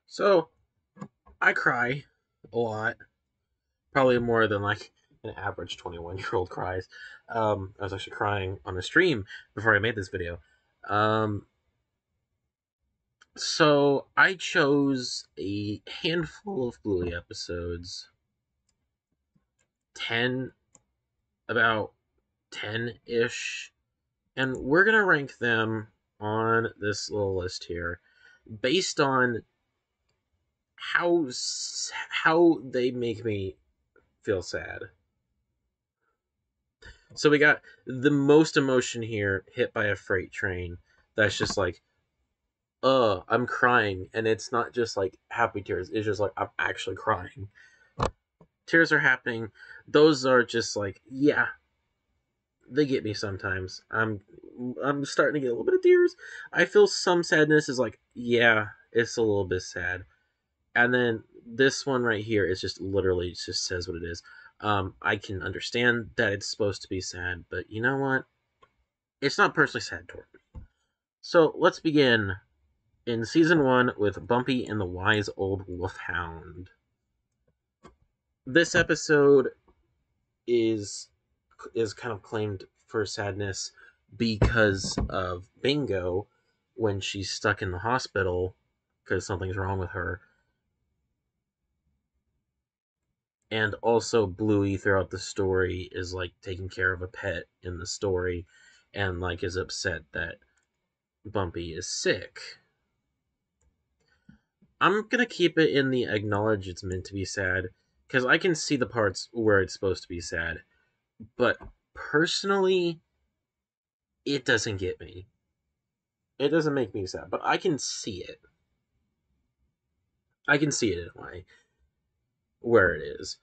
So I cry a lot, probably more than like an average 21-year-old cries. I was actually crying on a stream before I made this video. Um, so I chose a handful of Bluey episodes, 10, about 10 ish, and we're gonna rank them on this little list here based on how how they make me feel sad. So we got the most emotion here, hit by a freight train. That's just like, I'm crying, and it's not just like happy tears. It's just like I'm actually crying. Tears are happening. Those are just like, yeah, they get me sometimes. I'm starting to get a little bit of tears. I feel some sadness is like, yeah, it's a little bit sad. And then this one right here is just literally just says what it is. I can understand that it's supposed to be sad, but you know what? It's not personally sad toward me. So let's begin in season 1 with Bumpy and the Wise Old Wolfhound. This episode is kind of claimed for sadness because of Bingo when she's stuck in the hospital because something's wrong with her. And also Bluey throughout the story is like taking care of a pet in the story and like is upset that Bumpy is sick. I'm gonna keep it in the acknowledge it's meant to be sad because I can see the parts where it's supposed to be sad, but personally, it doesn't get me. It doesn't make me sad, but I can see it. I can see it in a way where it is.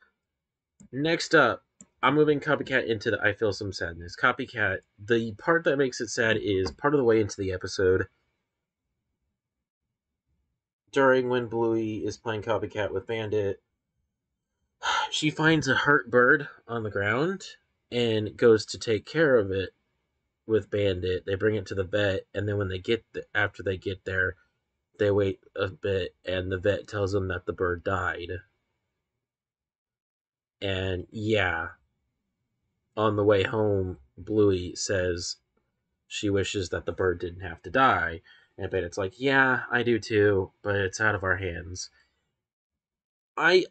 Next up, I'm moving Copycat into the I feel some sadness. Copycat, the part that makes it sad is part of the way into the episode. During when Bluey is playing Copycat with Bandit, she finds a hurt bird on the ground and goes to take care of it with Bandit. They bring it to the vet, and then when they after they get there, they wait a bit, and the vet tells them that the bird died. And yeah, on the way home, Bluey says she wishes that the bird didn't have to die. And Bandit's like, yeah, I do too, but it's out of our hands. I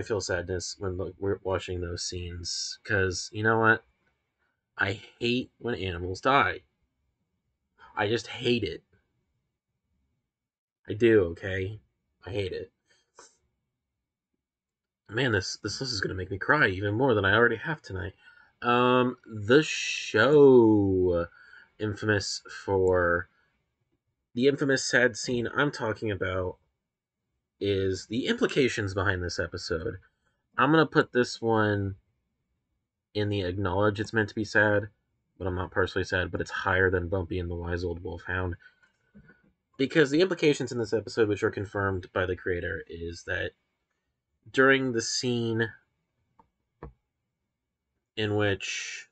feel sadness when we're watching those scenes because you know what? I hate when animals die. I just hate it. I do. Okay, I hate it. Man, this list is gonna make me cry even more than I already have tonight. The show, infamous for the infamous sad scene I'm talking about, is the implications behind this episode. I'm gonna put this one in the acknowledge it's meant to be sad, but I'm not personally sad, but it's higher than Bumpy and the Wise Old Wolfhound. Because the implications in this episode, which are confirmed by the creator, is that during the scene in which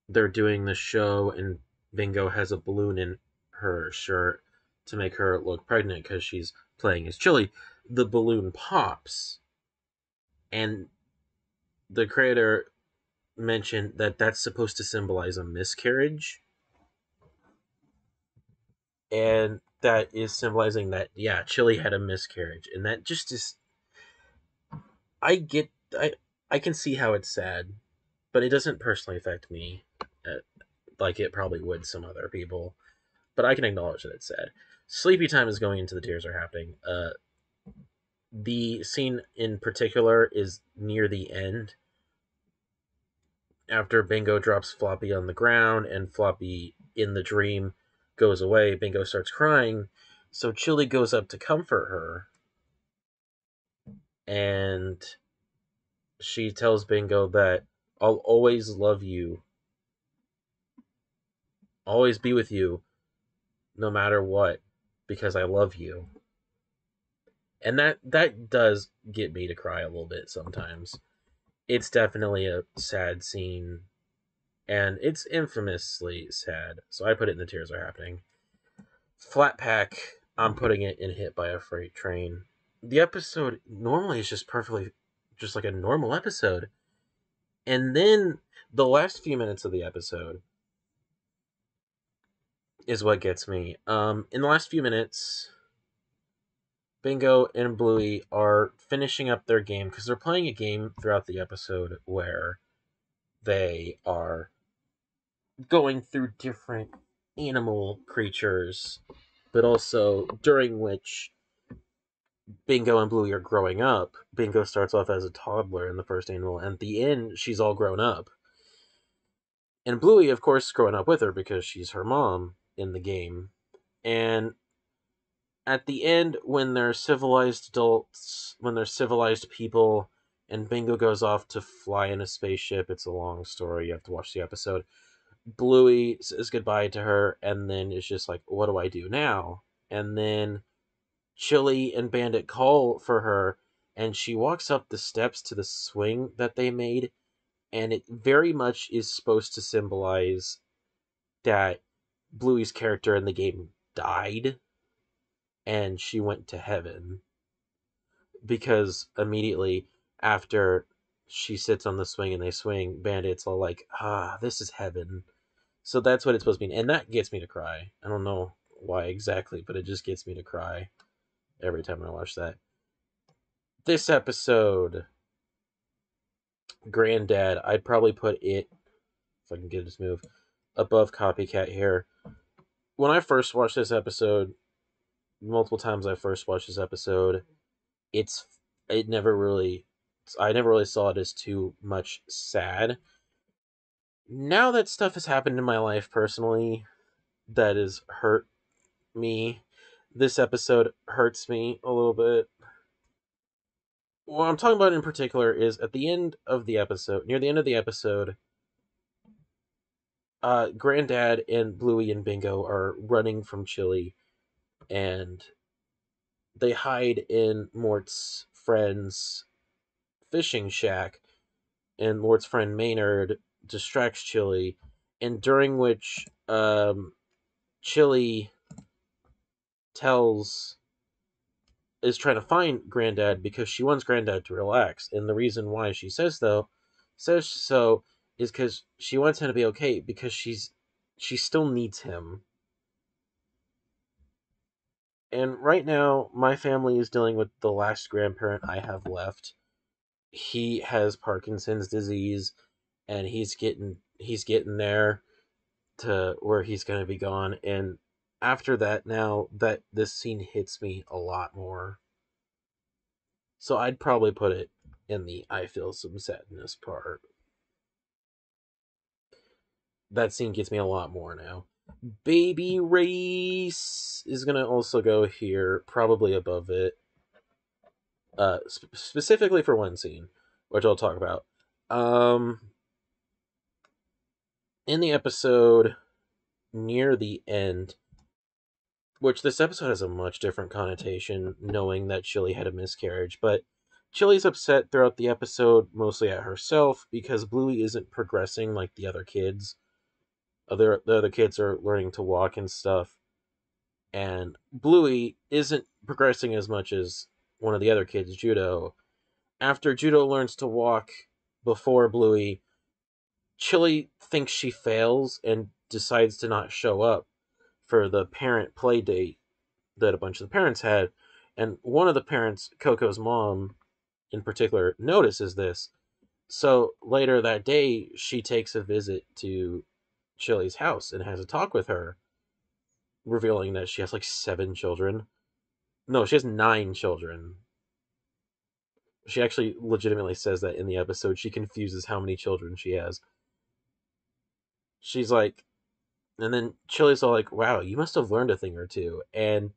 they're doing the show and Bingo has a balloon in her shirt to make her look pregnant because she's playing as Chili, the balloon pops. And the creator mentioned that that's supposed to symbolize a miscarriage. And that is symbolizing that, yeah, Chili had a miscarriage. And that just is. I get. I can see how it's sad, but it doesn't personally affect me like it probably would some other people. But I can acknowledge that it's sad. Sleepy time is going into the tears are happening. The scene in particular is near the end after Bingo drops Floppy on the ground and Floppy in the dream goes away. Bingo starts crying, so Chili goes up to comfort her, and she tells Bingo that I'll always love you, always be with you, no matter what, because I love you. And that does get me to cry a little bit sometimes. It's definitely a sad scene, and it's infamously sad. So I put it in the tears are happening. Flat Pack. I'm putting it in Hit by a Freight Train. The episode normally is just perfectly, just like a normal episode. And then the last few minutes of the episode is what gets me. In the last few minutes, Bingo and Bluey are finishing up their game because they're playing a game throughout the episode where they are going through different animal creatures, but also during which Bingo and Bluey are growing up. Bingo starts off as a toddler in the first animal, and at the end, she's all grown up. And Bluey, of course, is growing up with her because she's her mom in the game. And at the end, when they're civilized adults, when they're civilized people, and Bingo goes off to fly in a spaceship, it's a long story. You have to watch the episode. Bluey says goodbye to her, and then it's just like, what do I do now? And then Chili and Bandit call for her, and she walks up the steps to the swing that they made, and it very much is supposed to symbolize that Bluey's character in the game died, and she went to heaven. Because immediately after she sits on the swing and they swing, Bandit's all like, this is heaven. So that's what it's supposed to mean. And that gets me to cry. I don't know why exactly, but it just gets me to cry every time I watch that. This episode, Granddad, I'd probably put it, if I can get it to move, above Copycat here. When I first watched this episode, multiple times I first watched this episode, it never really, I never really saw it as too much sad. Now that stuff has happened in my life personally that has hurt me, this episode hurts me a little bit. What I'm talking about in particular is at the end of the episode, near the end of the episode, Granddad and Bluey and Bingo are running from Chili, and they hide in Mort's friend's fishing shack, and Mort's friend Maynard distracts Chili, and during which Chili tells is trying to find Granddad because she wants Granddad to relax, and the reason why she says so is because she wants him to be okay because she still needs him. And right now, my family is dealing with the last grandparent I have left. He has Parkinson's disease, and he's getting there to where he's going to be gone. And after that, now that this scene hits me a lot more, so I'd probably put it in the I feel some sadness part. That scene gets me a lot more now. Baby Race is gonna also go here, probably above it. Specifically for one scene, which I'll talk about. In the episode near the end, which this episode has a much different connotation, knowing that Chili had a miscarriage, but Chili's upset throughout the episode, mostly at herself, because Bluey isn't progressing like the other kids. The other kids are learning to walk and stuff, and Bluey isn't progressing as much as one of the other kids, Judo. After Judo learns to walk before Bluey, Chili thinks she fails and decides to not show up for the parent play date that a bunch of the parents had. And one of the parents, Coco's mom in particular, notices this. So later that day, she takes a visit to Chili's house and has a talk with her, revealing that she has like 7 children. No, she has 9 children. She actually legitimately says that in the episode. She confuses how many children she has. She's like, and then Chili's all like, wow, you must have learned a thing or two. And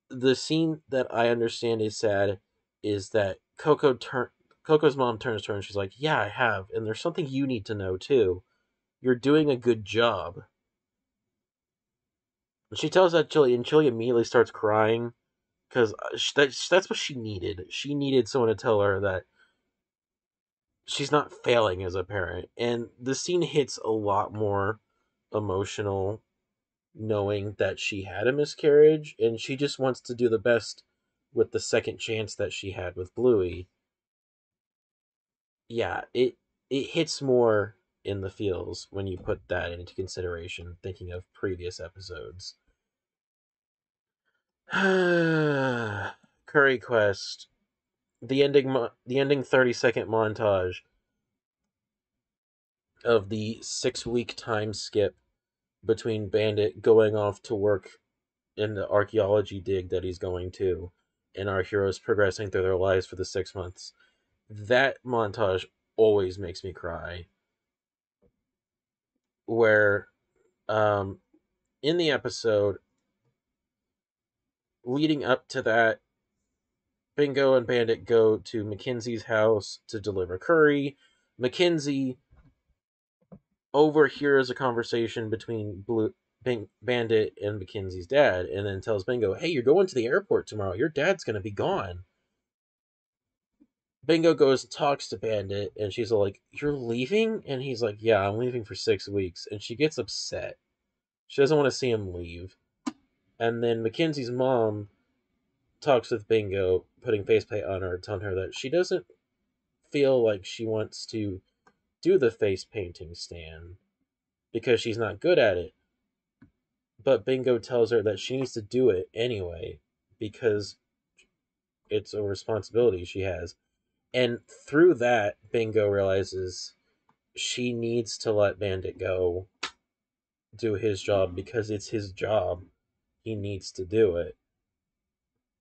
the scene that I understand is sad is that Coco's mom turns to her and she's like, yeah, I have. And there's something you need to know too. You're doing a good job. And she tells that Chili, and Chili immediately starts crying because that's what she needed. She needed someone to tell her that she's not failing as a parent. And the scene hits a lot more emotional knowing that she had a miscarriage, and she just wants to do the best with the second chance that she had with Bluey. Yeah, it hits more in the feels when you put that into consideration, thinking of previous episodes. Curry Quest, the ending 30-second montage of the 6-week time skip between Bandit going off to work in the archaeology dig that he's going to, and our heroes progressing through their lives for the 6 months. That montage always makes me cry. Where, um, in the episode leading up to that, Bingo and Bandit go to Mackenzie's house to deliver curry. Mackenzie overhears a conversation between Bandit and Mackenzie's dad, and then tells Bingo, "Hey, you're going to the airport tomorrow. Your dad's going to be gone." Bingo goes and talks to Bandit, and she's like, "You're leaving?" And he's like, "Yeah, I'm leaving for 6 weeks." And she gets upset. She doesn't want to see him leave. And then Mackenzie's mom talks with Bingo, putting facepaint on her, telling her that she doesn't feel like she wants to do the face painting stand because she's not good at it. But Bingo tells her that she needs to do it anyway because it's a responsibility she has. And through that, Bingo realizes she needs to let Bandit go do his job because it's his job. He needs to do it.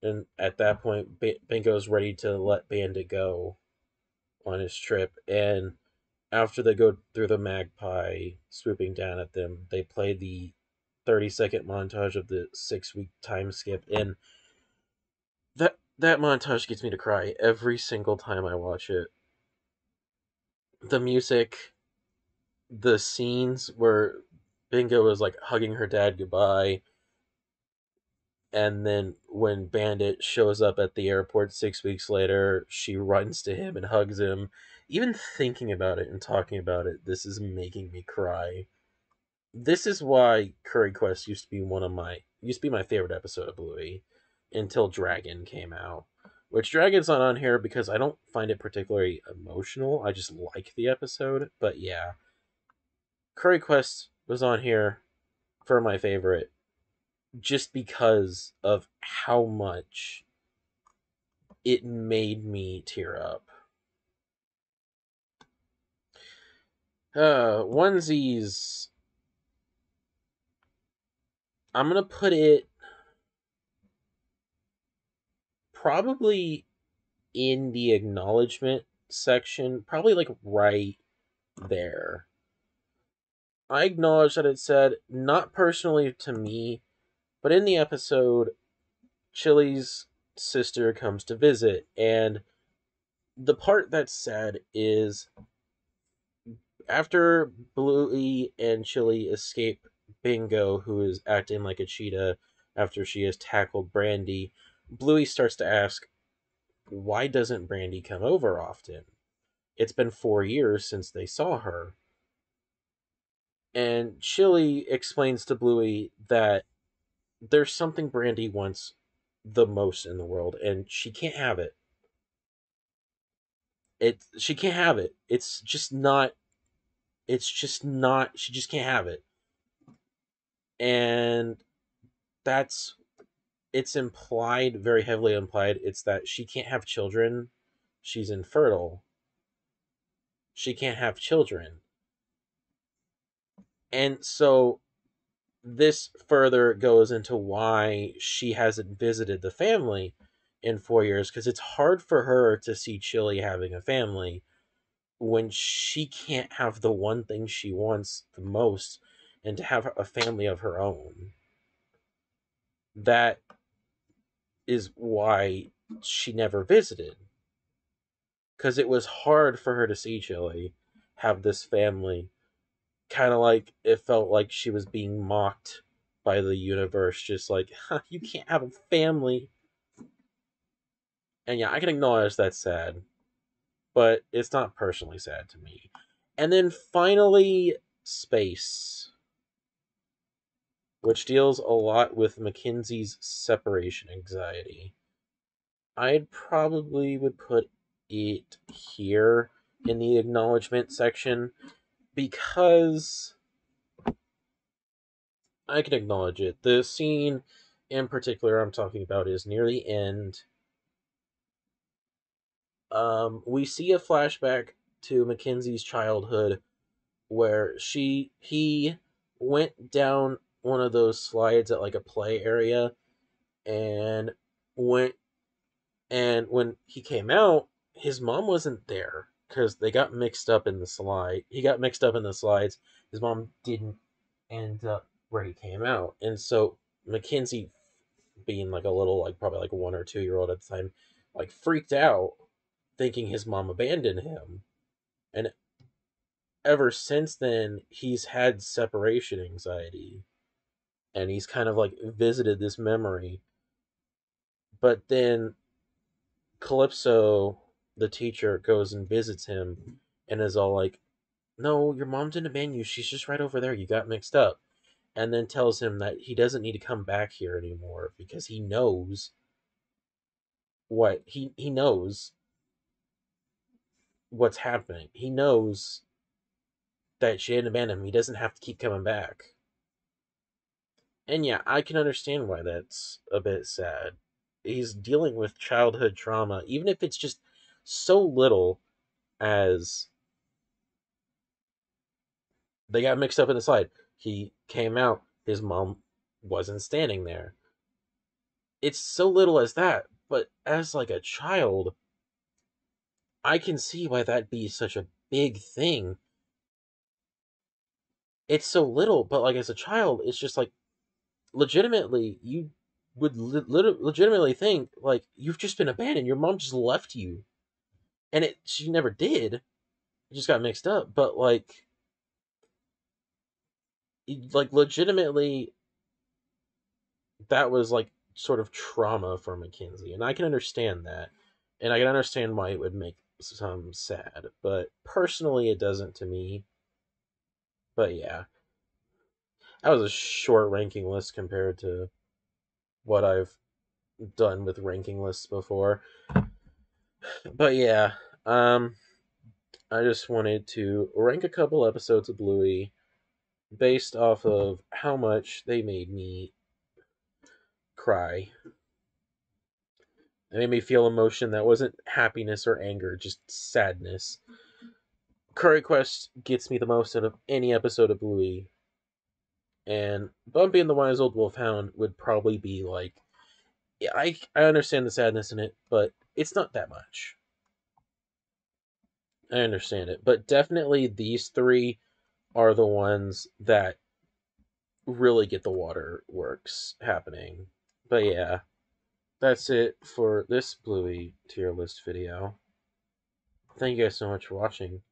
And at that point, Bingo's ready to let Bandit go on his trip. And after they go through the magpie swooping down at them, they play the 30-second montage of the 6-week time skip. And that montage gets me to cry every single time I watch it. The music, the scenes where Bingo is like hugging her dad goodbye, and then when Bandit shows up at the airport 6 weeks later, she runs to him and hugs him. Even thinking about it and talking about it, this is making me cry. This is why Curry Quest used to be my favorite episode of Bluey until Dragon came out. Which Dragon's not on here because I don't find it particularly emotional. I just like the episode. But yeah, Curry Quest was on here for my favorite just because of how much it made me tear up. Onesies. I'm gonna put it probably in the acknowledgement section, probably like right there. I acknowledge that it said, not personally to me, but in the episode, Chili's sister comes to visit, and the part that's sad is after Bluey and Chili escape Bingo, who is acting like a cheetah after she has tackled Brandy, Bluey starts to ask, why doesn't Brandy come over often? It's been 4 years since they saw her. And Chili explains to Bluey that there's something Brandy wants the most in the world, and she can't have it. She can't have it. It's just not. It's just not. She just can't have it, and that's. It's implied, very heavily implied. It's that she can't have children. She's infertile. She can't have children, and so this further goes into why she hasn't visited the family in 4 years, because it's hard for her to see Chili having a family when she can't have the one thing she wants the most, and to have a family of her own. That is why she never visited, because it was hard for her to see Chili have this family. Kind of like it felt like she was being mocked by the universe, just like, huh, you can't have a family. And yeah, I can acknowledge that's sad, but it's not personally sad to me. And then finally, space. which deals a lot with Mackenzie's separation anxiety. I'd probably would put it here in the acknowledgement section because I can acknowledge it. The scene in particular I'm talking about is near the end. We see a flashback to Mackenzie's childhood where he went down one of those slides at like a play area and went and when he came out, his mom wasn't there because they got mixed up in the slide. He got mixed up in the slides. His mom didn't end up where he came out, and so Mackenzie, being like a little like probably like 1 or 2 year old at the time, like freaked out, thinking his mom abandoned him, and ever since then he's had separation anxiety, and he's kind of like visited this memory, but then Calypso, the teacher, goes and visits him and is all like, "No, your mom didn't abandon you. She's just right over there. You got mixed up." And then tells him that he doesn't need to come back here anymore because he knows what he knows what's happening. He knows that she didn't abandon him. He doesn't have to keep coming back. And yeah, I can understand why that's a bit sad. He's dealing with childhood trauma, even if it's just so little as they got mixed up in the slide. He came out, his mom wasn't standing there. It's so little as that, but as like a child, I can see why that'd be such a big thing. It's so little, but like as a child, it's just like legitimately you would legitimately think like you've just been abandoned. Your mom just left you, and she never did. It just got mixed up, but like legitimately that was like sort of trauma for Mackenzie, and I can understand that, and I can understand why it would make some sad, but personally, it doesn't to me. But yeah, that was a short ranking list compared to what I've done with ranking lists before. But yeah, I just wanted to rank a couple episodes of Bluey based off of how much they made me cry. They made me feel emotion that wasn't happiness or anger, just sadness. Curry Quest gets me the most out of any episode of Bluey, and Bumpy and the Wise Old Wolfhound would probably be like, yeah, I understand the sadness in it, but it's not that much. I understand it, but definitely these three are the ones that really get the waterworks happening. But yeah, that's it for this Bluey tier list video. Thank you guys so much for watching.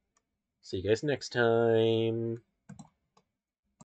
See you guys next time.